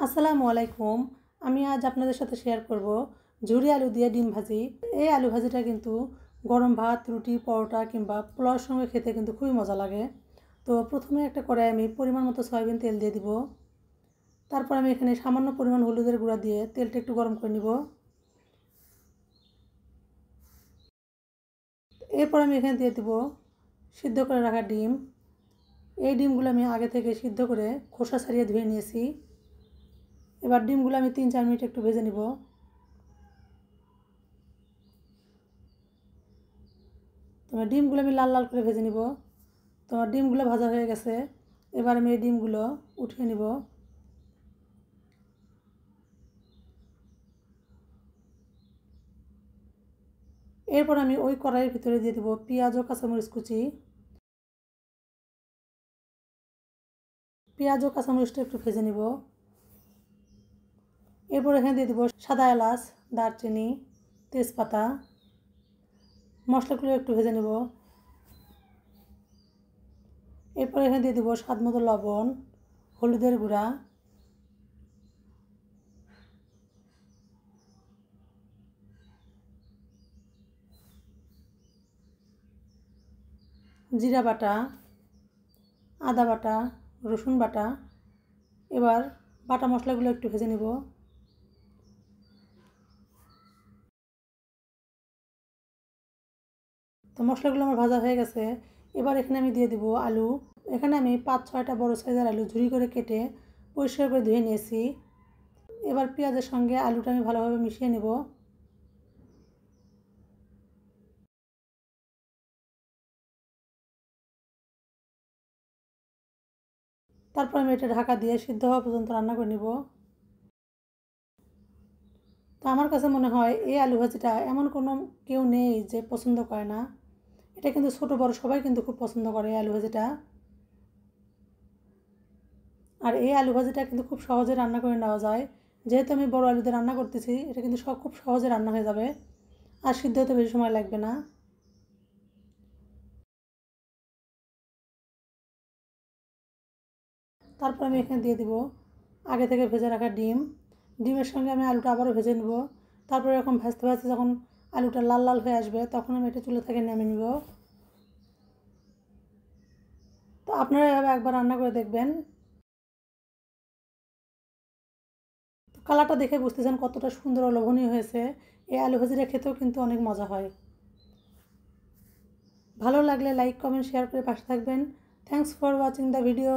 আসসালামু আলাইকুম। আমি আজ আপনাদের সাথে শেয়ার করব ঝুরি আলু দিয়ে ডিম ভাজি। এই আলু ভাজিটা কিন্তু গরম ভাত, রুটি, পরোটা কিংবা পোলাওর সঙ্গে খেতে কিন্তু খুবই মজা লাগে। তো প্রথমে একটা কড়াই আমি পরিমাণ মতো সয়াবিন তেল দিয়ে দিব। তারপর আমি এখানে সামান্য পরিমাণ হলুদের গুঁড়া দিয়ে তেলটা একটু গরম করে নিব। এরপর আমি এখানে দিয়ে দিব সিদ্ধ করে রাখা ডিম। এই ডিমগুলো আমি আগে থেকে সিদ্ধ করে খোসা ছাড়িয়ে ধুয়ে নিয়েছি। এবার ডিমগুলো আমি 3-4 মিনিট একটু ভেজে নিব। তোমার ডিমগুলো আমি লাল লাল করে ভেজে নিব। তোমার ডিমগুলো ভাজা হয়ে গেছে। এবার আমি এই ডিমগুলো উঠিয়ে নিব। এরপর আমি ওই কড়াইয়ের ভিতরে দিয়ে দেব পেঁয়াজ ও কাঁচামরিচ কুচি। পেঁয়াজ ও কাঁচামরিচটা একটু ভেজে নিব। এরপর এখানে দিয়ে দেব সাদা এলাচ, দারচিনি, তেজপাতা। মশলাগুলো একটু ভেজে নেব। এরপর এখানে দিয়ে দেব স্বাদ মতো লবণ, হলুদের গুঁড়া, জিরা বাটা, আদা বাটা, রসুন বাটা। এবার বাটা মশলাগুলো একটু ভেজে নেব। তো মশলাগুলো আমার ভাজা হয়ে গেছে। এবার এখানে আমি দিয়ে দিব আলু। এখানে আমি 5-6টা বড় সাইজের আলু ঝুরি করে কেটে পরিষ্কার করে ধুয়ে নিয়েছি। এবার পেঁয়াজের সঙ্গে আলুটা আমি ভালোভাবে মিশিয়ে নেব। তারপর আমি এটা ঢাকা দিয়ে সিদ্ধ হওয়া পর্যন্ত রান্না করে নেব। তো আমার কাছে মনে হয় এই আলু ভাজিটা এমন কোনো কেউ নেই যে পছন্দ করে না। এটা কিন্তু ছোটো বড় সবাই কিন্তু খুব পছন্দ করে এই আলু ভাজিটা। আর এই আলু ভাজিটা কিন্তু খুব সহজে রান্না করে নেওয়া যায়। যেহেতু আমি বড় আলুতে রান্না করতেছি, এটা কিন্তু খুব সহজে রান্না হয়ে যাবে আর সিদ্ধ হতে বেশি সময় লাগবে না। তারপর আমি এখানে দিয়ে দিব আগে থেকে ভেজে রাখা ডিম। ডিমের সঙ্গে আমি আলুটা আবারও ভেজে নেব। তারপর এরকম ভাজতে ভাজতে যখন আলুটা লাল লাল হয়ে আসবে তখন আমি এটা চুলা থেকে নামিয়ে নেব। তো আপনারা এভাবে একবার রান্না করে দেখবেন। তো কালারটা দেখে বুঝতেছেন কতটা সুন্দর ও লোভনীয় হয়েছে। এই আলু ভাজিটা খেতেও কিন্তু অনেক মজা হয়। ভালো লাগলে লাইক, কমেন্ট, শেয়ার করে পাশে থাকবেন। Thanks for watching the video.